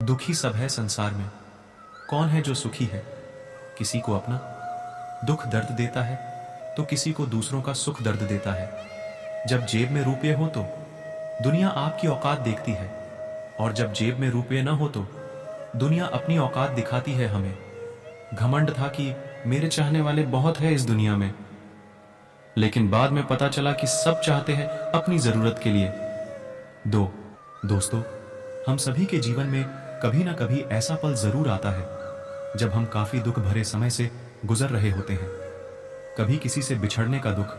दुखी सब है संसार में, कौन है जो सुखी है? किसी को अपना दुख दर्द देता है तो किसी को दूसरों का सुख दर्द देता है। जब जेब में रुपये हो तो दुनिया आपकी औकात देखती है, और जब जेब में रुपये न हो तो दुनिया अपनी औकात दिखाती है हमें। घमंड था कि मेरे चाहने वाले बहुत है इस दुनिया में, लेकिन बाद में पता चला कि सब चाहते हैं अपनी जरूरत के लिए। दोस्तों, हम सभी के जीवन में कभी ना कभी ऐसा पल जरूर आता है जब हम काफी दुख भरे समय से गुजर रहे होते हैं। कभी किसी से बिछड़ने का दुख,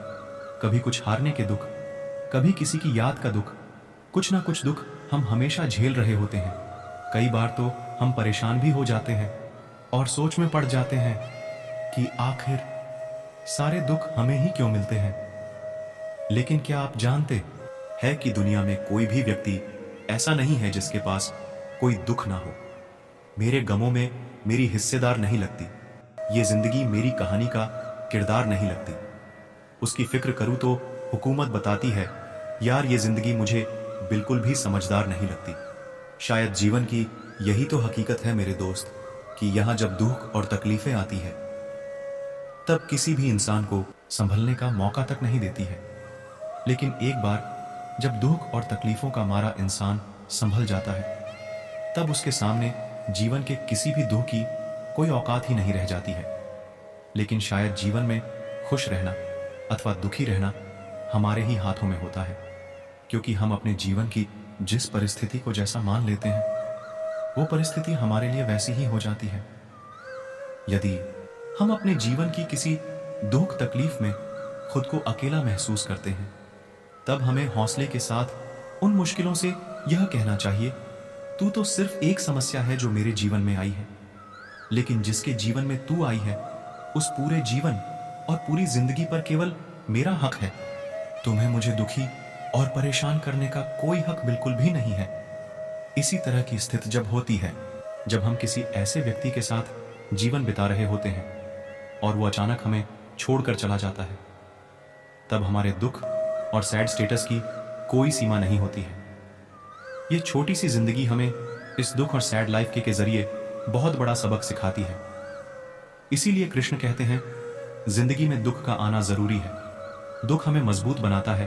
कभी कुछ हारने के दुख, कभी किसी की याद का दुख। कुछ ना कुछ दुख हम हमेशा झेल रहे होते हैं। कई बार तो हम परेशान भी हो जाते हैं और सोच में पड़ जाते हैं कि आखिर सारे दुख हमें ही क्यों मिलते हैं। लेकिन क्या आप जानते हैं कि दुनिया में कोई भी व्यक्ति ऐसा नहीं है जिसके पास कोई दुख ना हो। मेरे गमों में मेरी हिस्सेदार नहीं लगती, ये जिंदगी मेरी कहानी का किरदार नहीं लगती। उसकी फिक्र करूं तो हुकूमत बताती है, यार ये जिंदगी मुझे बिल्कुल भी समझदार नहीं लगती। शायद जीवन की यही तो हकीकत है मेरे दोस्त, कि यहां जब दुख और तकलीफें आती है तब किसी भी इंसान को संभलने का मौका तक नहीं देती है। लेकिन एक बार जब दुख और तकलीफों का मारा इंसान संभल जाता है, तब उसके सामने जीवन के किसी भी दुख की कोई औकात ही नहीं रह जाती है। लेकिन शायद जीवन में खुश रहना अथवा दुखी रहना हमारे ही हाथों में होता है, क्योंकि हम अपने जीवन की जिस परिस्थिति को जैसा मान लेते हैं, वो परिस्थिति हमारे लिए वैसी ही हो जाती है। यदि हम अपने जीवन की किसी दुख तकलीफ में खुद को अकेला महसूस करते हैं, तब हमें हौसले के साथ उन मुश्किलों से यह कहना चाहिए, तू तो सिर्फ एक समस्या है जो मेरे जीवन में आई है, लेकिन जिसके जीवन में तू आई है उस पूरे जीवन और पूरी जिंदगी पर केवल मेरा हक है। तुम्हें मुझे दुखी और परेशान करने का कोई हक बिल्कुल भी नहीं है। इसी तरह की स्थिति जब होती है, जब हम किसी ऐसे व्यक्ति के साथ जीवन बिता रहे होते हैं और वो अचानक हमें छोड़कर चला जाता है, तब हमारे दुख और सैड स्टेटस की कोई सीमा नहीं होती है। ये छोटी सी जिंदगी हमें इस दुख और सैड लाइफ के जरिए बहुत बड़ा सबक सिखाती है। इसीलिए कृष्ण कहते हैं, जिंदगी में दुख का आना जरूरी है। दुख हमें मजबूत बनाता है